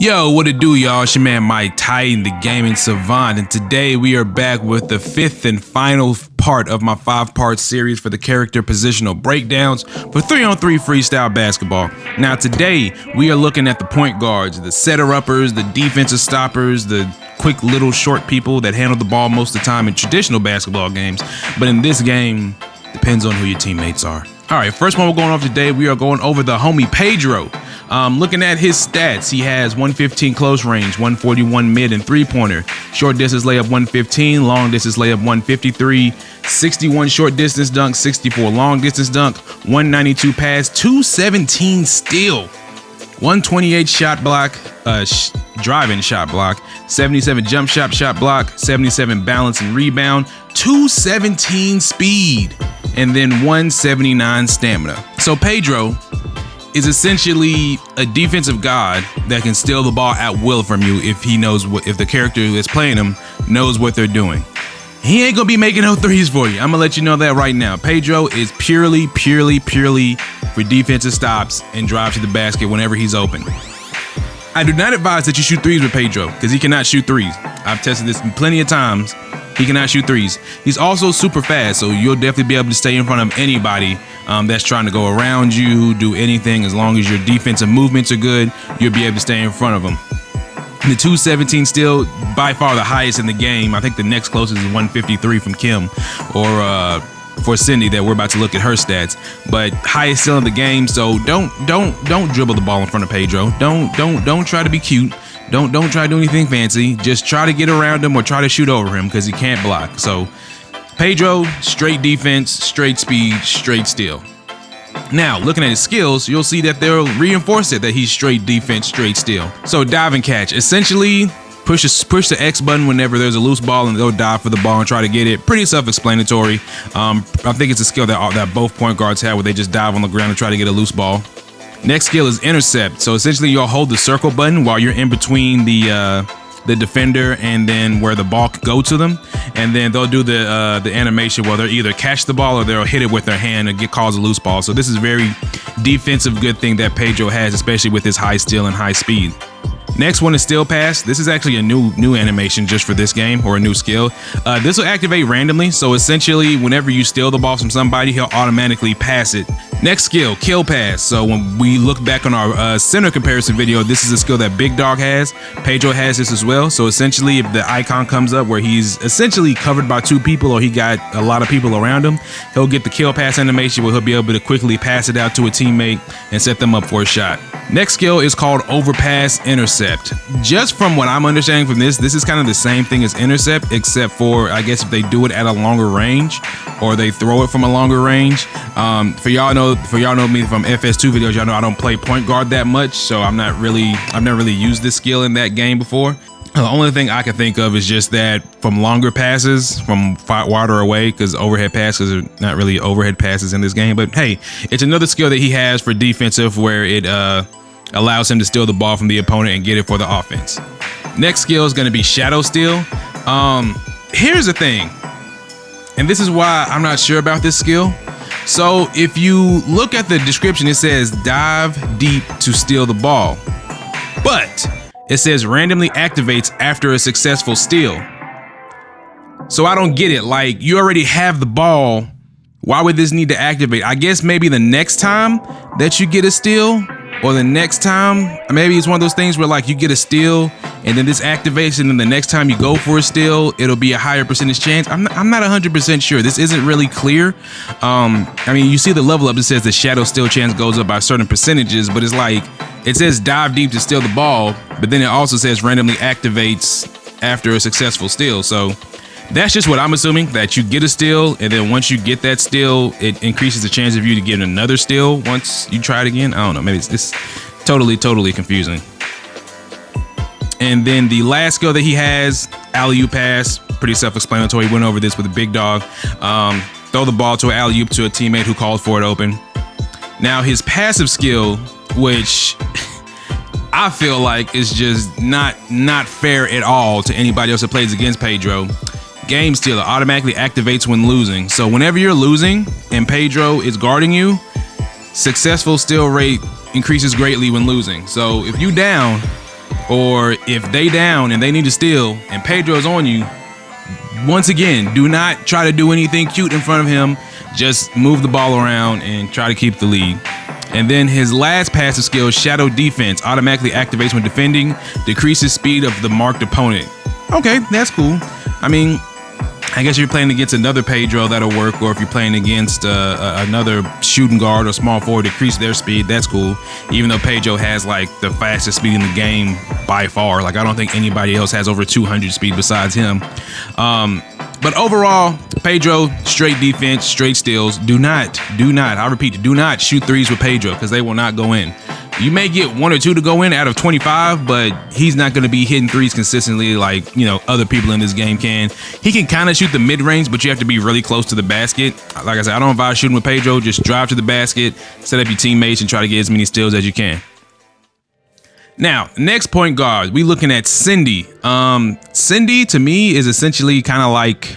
Yo, what it do, y'all? It's your man Mike Titan, the gaming savant, and today we are back with the fifth and final part of my 5-part series for the character positional breakdowns for 3on3 Freestyle basketball. Now today we are looking at the point guards, the setter-uppers, the defensive stoppers, the quick little short people that handle the ball most of the time in traditional basketball games, but in this game, depends on who your teammates are. All right, first one we're going over today, we are going over the homie Pedro. Looking at his stats, he has 115 close range, 141 mid and three-pointer, short distance layup 115, long distance layup 153, 61 short distance dunk, 64 long distance dunk, 192 pass, 217 steal, 128 shot block, driving shot block, 77 jump shot block, 77 balance and rebound, 217 speed, and then 179 stamina. So Pedro is essentially a defensive god that can steal the ball at will from you if he knows if the character that's playing him knows what they're doing. He ain't gonna be making no threes for you. I'm gonna let you know that right now. Pedro is purely for defensive stops and drive to the basket whenever he's open. I do not advise that you shoot threes with Pedro because he cannot shoot threes. I've tested this plenty of times. He cannot shoot threes. He's also super fast, so you'll definitely be able to stay in front of anybody that's trying to go around you, do anything. As long as your defensive movements are good, you'll be able to stay in front of them. The 217 still by far the highest in the game. I think the next closest is 153 from Kim or for Cindy that we're about to look at her stats. But highest still in the game, so don't dribble the ball in front of Pedro. Don't try to be cute. Don't try to do anything fancy. Just try to get around him or try to shoot over him because he can't block. So Pedro, straight defense, straight speed, straight steal. Now, looking at his skills, you'll see that they'll reinforce it that he's straight defense, straight steal. So dive and catch. Essentially, push the X button whenever there's a loose ball and they'll dive for the ball and try to get it. Pretty self-explanatory. I think it's a skill that both point guards have where they just dive on the ground and try to get a loose ball. Next skill is intercept. So essentially you'll hold the circle button while you're in between the defender and then where the ball could go to them. And then they'll do the animation where they'll either catch the ball or they'll hit it with their hand and cause a loose ball. So this is a very defensive good thing that Pedro has, especially with his high steal and high speed. Next one is steal pass. This is actually a new animation just for this game, or a new skill. This will activate randomly, so essentially whenever you steal the ball from somebody, he'll automatically pass it. Next skill, kill pass. So when we look back on our center comparison video, this is a skill that Big Dog has. Pedro has this as well. So essentially if the icon comes up where he's essentially covered by two people or he got a lot of people around him, he'll get the kill pass animation where he'll be able to quickly pass it out to a teammate and set them up for a shot. Next skill is called Overpass Intercept. Just from what I'm understanding from this is kind of the same thing as intercept, except for, I guess, if they do it at a longer range or they throw it from a longer range. For y'all know me from FS2 videos, y'all know I don't play point guard that much, so I've never really used this skill in that game before. The only thing I can think of is just that from longer passes, from wider away, because overhead passes are not really overhead passes in this game. But hey, it's another skill that he has for defensive where it allows him to steal the ball from the opponent and get it for the offense. Next skill is going to be shadow steal. Here's the thing, and this is why I'm not sure about this skill. So if you look at the description, it says dive deep to steal the ball, but it says randomly activates after a successful steal. So I don't get it. Like, you already have the ball. Why would this need to activate? I guess maybe the next time that you get a steal, or the next time, maybe it's one of those things where like you get a steal and then this activates, and then the next time you go for a steal, it'll be a higher percentage chance. I'm not 100% sure. This isn't really clear. I mean, you see the level up, it says the shadow steal chance goes up by certain percentages, but it's like, it says dive deep to steal the ball, but then it also says randomly activates after a successful steal. So that's just what I'm assuming, that you get a steal, and then once you get that steal, it increases the chance of you to get another steal once you try it again. I don't know, maybe it's totally confusing. And then the last skill that he has, alley-oop pass, pretty self-explanatory. Went over this with the Big Dog. Throw the ball to an alley-oop to a teammate who called for it open. Now his passive skill, which I feel like is just not fair at all to anybody else that plays against Pedro. Game Stealer automatically activates when losing. So whenever you're losing and Pedro is guarding you, successful steal rate increases greatly when losing. So if you down or if they down and they need to steal and Pedro's on you, once again, do not try to do anything cute in front of him. Just move the ball around and try to keep the lead. And then his last passive skill, Shadow Defense, automatically activates when defending, decreases speed of the marked opponent. Okay, that's cool. I mean, I guess if you're playing against another Pedro, that'll work. Or if you're playing against another shooting guard or small forward, decrease their speed. That's cool. Even though Pedro has like the fastest speed in the game by far. Like, I don't think anybody else has over 200 speed besides him. But overall, Pedro, straight defense, straight steals. Do not, I repeat, do not shoot threes with Pedro because they will not go in. You may get 1 or 2 to go in out of 25, but he's not going to be hitting threes consistently like, you know, other people in this game can. He can kind of shoot the mid-range, but you have to be really close to the basket. Like I said, I don't advise shooting with Pedro. Just drive to the basket, set up your teammates, and try to get as many steals as you can. Now, next point guard, we looking at Cindy. Cindy, to me, is essentially kind of like,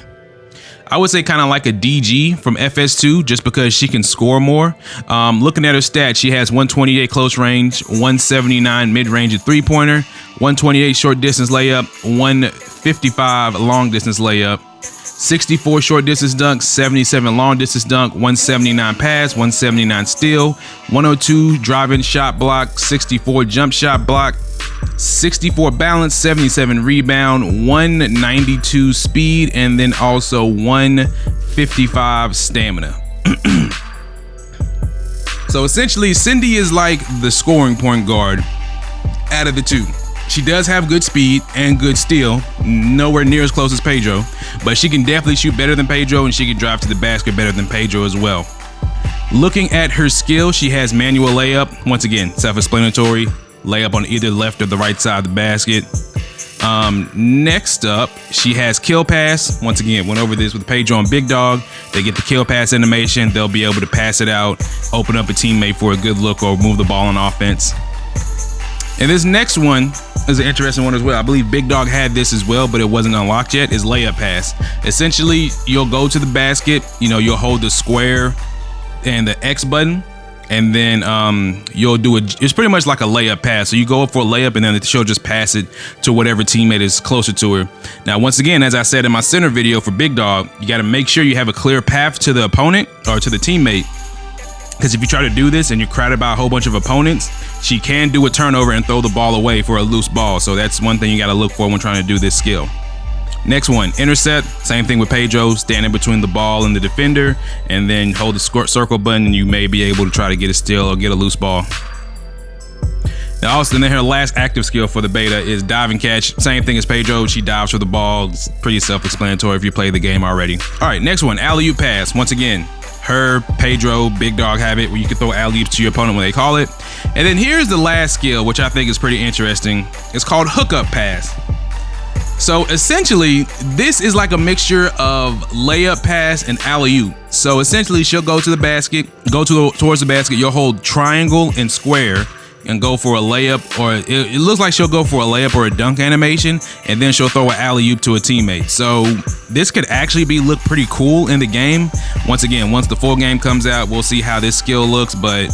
I would say kind of like a DG from FS2, just because she can score more. Looking at her stats, she has 128 close range, 179 mid-range and three-pointer, 128 short distance layup, 155 long distance layup, 64 short distance dunk, 77 long distance dunk, 179 pass, 179 steal, 102 driving shot block, 64 jump shot block, 64 balance, 77 rebound, 192 speed, and then also 155 stamina. So essentially, Cindy is like the scoring point guard out of the two. She does have good speed and good steal, nowhere near as close as Pedro, but she can definitely shoot better than Pedro, and she can drive to the basket better than Pedro as well. Looking at her skill, she has manual layup. Once again, self-explanatory. Layup on either left or the right side of the basket. Next up, she has kill pass. Once again, went over this with Pedro and Big Dog. They get the kill pass animation. They'll be able to pass it out, open up a teammate for a good look, or move the ball on offense. And this next one is an interesting one as well. I believe Big Dog had this as well, but it wasn't unlocked yet, is layup pass. Essentially, you'll go to the basket, you know, you'll hold the square and the X button, and then you'll do it's pretty much like a layup pass. So you go up for a layup, and then she'll just pass it to whatever teammate is closer to her. Now, once again, as I said in my center video for Big Dog, you got to make sure you have a clear path to the opponent or to the teammate. Because if you try to do this and you're crowded by a whole bunch of opponents, she can do a turnover and throw the ball away for a loose ball. So that's one thing you got to look for when trying to do this skill. Next one, intercept. Same thing with Pedro, standing between the ball and the defender, and then hold the circle button, and you may be able to try to get a steal or get a loose ball. Now, also, then her last active skill for the beta is dive and catch. Same thing as Pedro. She dives for the ball. It's pretty self-explanatory if you play the game already. All right, next one, alley-oop pass. Once again, her, Pedro, Big Dog have it where you can throw alley-oops to your opponent when they call it. And then here's the last skill, which I think is pretty interesting. It's called hookup pass. So essentially, this is like a mixture of layup pass and alley-oop. So essentially, she'll go to the basket, towards the basket. You'll hold triangle and square and go for a layup, or it looks like she'll go for a layup or a dunk animation, and then she'll throw an alley-oop to a teammate. So this could actually look pretty cool in the game. Once again, once the full game comes out, we'll see how this skill looks, but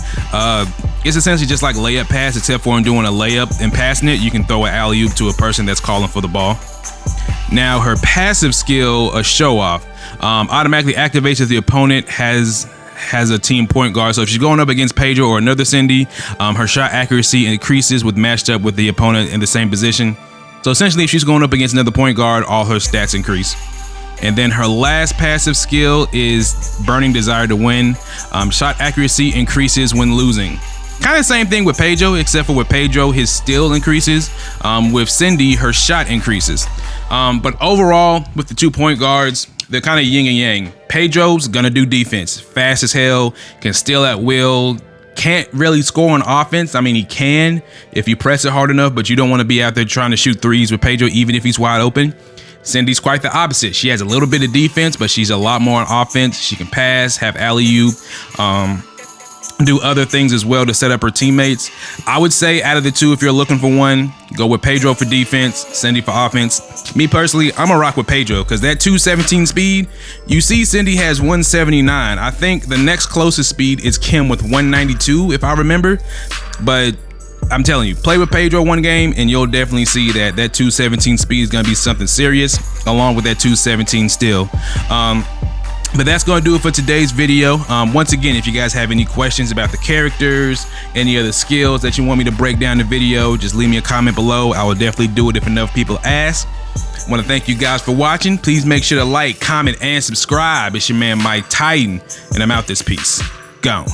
it's essentially just like layup pass, except for doing a layup and passing it, you can throw an alley-oop to a person that's calling for the ball. Now, her passive skill, a show off, automatically activates if the opponent has a team point guard. So if she's going up against Pedro or another Cindy, her shot accuracy increases with matched up with the opponent in the same position. So essentially, if she's going up against another point guard, all her stats increase. And then her last passive skill is burning desire to win. Shot accuracy increases when losing. Kind of same thing with Pedro, except for with Pedro, his steal increases. With Cindy, her shot increases. But overall, with the 2 point guards, they're kind of yin and yang. Pedro's gonna do defense, fast as hell, can steal at will, can't really score on offense. I mean, he can if you press it hard enough, but you don't want to be out there trying to shoot threes with Pedro, even if he's wide open. Cindy's quite the opposite. She has a little bit of defense, but she's a lot more on offense. She can pass, have alley-oop, do other things as well to set up her teammates. I would say out of the two, if you're looking for one, go with Pedro for defense, Cindy for offense. Me personally, I'm gonna rock with Pedro because that 217 speed, you see Cindy has 179. I think the next closest speed is Kim with 192, if I remember. But I'm telling you, play with Pedro one game and you'll definitely see that 217 speed is going to be something serious, along with that 217 still. But that's going to do it for today's video. Once again, if you guys have any questions about the characters, any other skills that you want me to break down in the video, just leave me a comment below. I will definitely do it if enough people ask. I want to thank you guys for watching. Please make sure to like, comment, and subscribe. It's your man Mike Titan, and I'm out this piece. Gone.